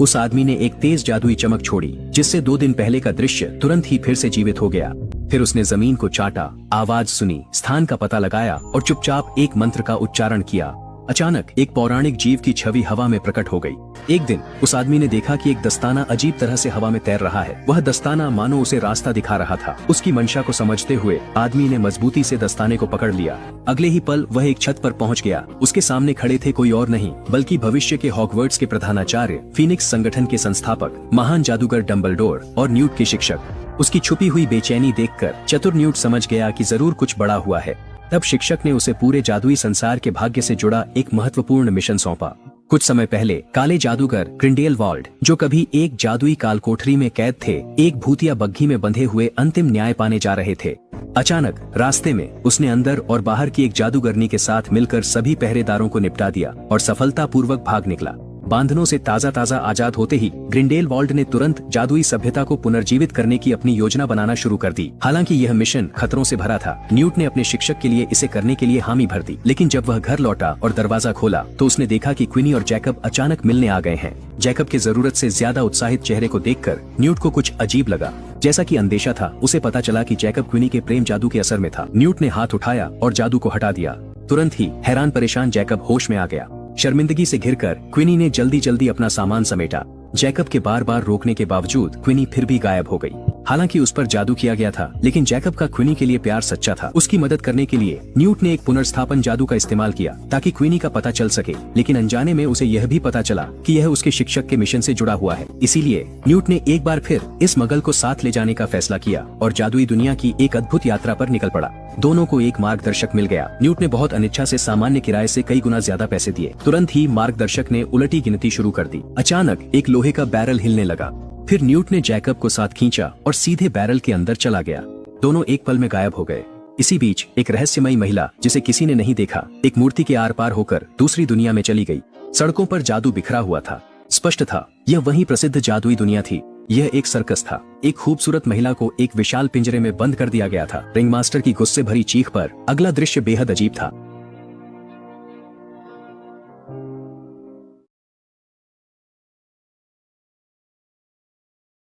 उस आदमी ने एक तेज जादुई चमक छोड़ी, जिससे 2 दिन पहले का दृश्य तुरंत ही फिर से जीवित हो गया। फिर उसने जमीन को चाटा, आवाज सुनी, स्थान का पता लगाया और चुपचाप एक मंत्र का उच्चारण किया। अचानक एक पौराणिक जीव की छवि हवा में प्रकट हो गई। एक दिन उस आदमी ने देखा कि एक दस्ताना अजीब तरह से हवा में तैर रहा है। वह दस्ताना मानो उसे रास्ता दिखा रहा था। उसकी मंशा को समझते हुए आदमी ने मजबूती से दस्ताने को पकड़ लिया। अगले ही पल वह एक छत पर पहुंच गया। उसके सामने खड़े थे कोई और नहीं बल्कि भविष्य के हॉगवर्ट्स के प्रधानाचार्य, फीनिक्स संगठन के संस्थापक, महान जादूगर डम्बलडोर और न्यूट के शिक्षक। उसकी छुपी हुई बेचैनी देखकर चतुर न्यूट समझ गया कि जरूर कुछ बड़ा हुआ है। तब शिक्षक ने उसे पूरे जादुई संसार के भाग्य से जुड़ा एक महत्वपूर्ण मिशन सौंपा। कुछ समय पहले काले जादूगर ग्रिंडेलवाल्ड, जो कभी एक जादुई कालकोठरी में कैद थे, एक भूतिया बग्घी में बंधे हुए अंतिम न्याय पाने जा रहे थे। अचानक रास्ते में उसने अंदर और बाहर की एक जादूगरनी के साथ मिलकर सभी पहरेदारों को निपटा दिया और सफलतापूर्वक भाग निकला। बांधनों से ताजा ताजा आजाद होते ही ग्रिंडेलवाल्ड ने तुरंत जादुई सभ्यता को पुनर्जीवित करने की अपनी योजना बनाना शुरू कर दी। हालांकि यह मिशन खतरों से भरा था। न्यूट ने अपने शिक्षक के लिए इसे करने के लिए हामी भर दी, लेकिन जब वह घर लौटा और दरवाजा खोला तो उसने देखा कि क्विनी और जैकब अचानक मिलने आ गए हैं। जैकब के जरूरत से ज्यादा उत्साहित चेहरे को देखकर न्यूट को कुछ अजीब लगा। जैसा कि अंदेशा था, उसे पता चला कि जैकब क्विनी के प्रेम जादू के असर में था। न्यूट ने हाथ उठाया और जादू को हटा दिया। तुरंत ही हैरान परेशान जैकब होश में आ गया। शर्मिंदगी से घिरकर क्विनी ने जल्दी जल्दी अपना सामान समेटा। जैकब के बार बार रोकने के बावजूद क्विनी फिर भी गायब हो गई। हालांकि उस पर जादू किया गया था, लेकिन जैकब का क्विनी के लिए प्यार सच्चा था। उसकी मदद करने के लिए न्यूट ने एक पुनर्स्थापन जादू का इस्तेमाल किया ताकि क्विनी का पता चल सके, लेकिन अनजाने में उसे यह भी पता चला कि यह उसके शिक्षक के मिशन से जुड़ा हुआ है। इसीलिए न्यूट ने एक बार फिर इस मगल को साथ ले जाने का फैसला किया और जादुई दुनिया की एक अद्भुत यात्रा पर निकल पड़ा। दोनों को एक मार्गदर्शक मिल गया। न्यूट ने बहुत अनिच्छा से सामान्य किराए से कई गुना ज्यादा पैसे दिए। तुरंत ही मार्गदर्शक ने उलटी गिनती शुरू कर दी। अचानक एक लोहे का बैरल हिलने लगा। फिर न्यूट ने जैकब को साथ खींचा और सीधे बैरल के अंदर चला गया। दोनों एक पल में गायब हो गए। इसी बीच एक रहस्यमयी महिला, जिसे किसी ने नहीं देखा, एक मूर्ति के आर पार होकर दूसरी दुनिया में चली गई। सड़कों पर जादू बिखरा हुआ था। स्पष्ट था यह वही प्रसिद्ध जादुई दुनिया थी। यह एक सर्कस था। एक खूबसूरत महिला को एक विशाल पिंजरे में बंद कर दिया गया था। रिंग मास्टर की गुस्से भरी चीख पर अगला दृश्य बेहद अजीब था।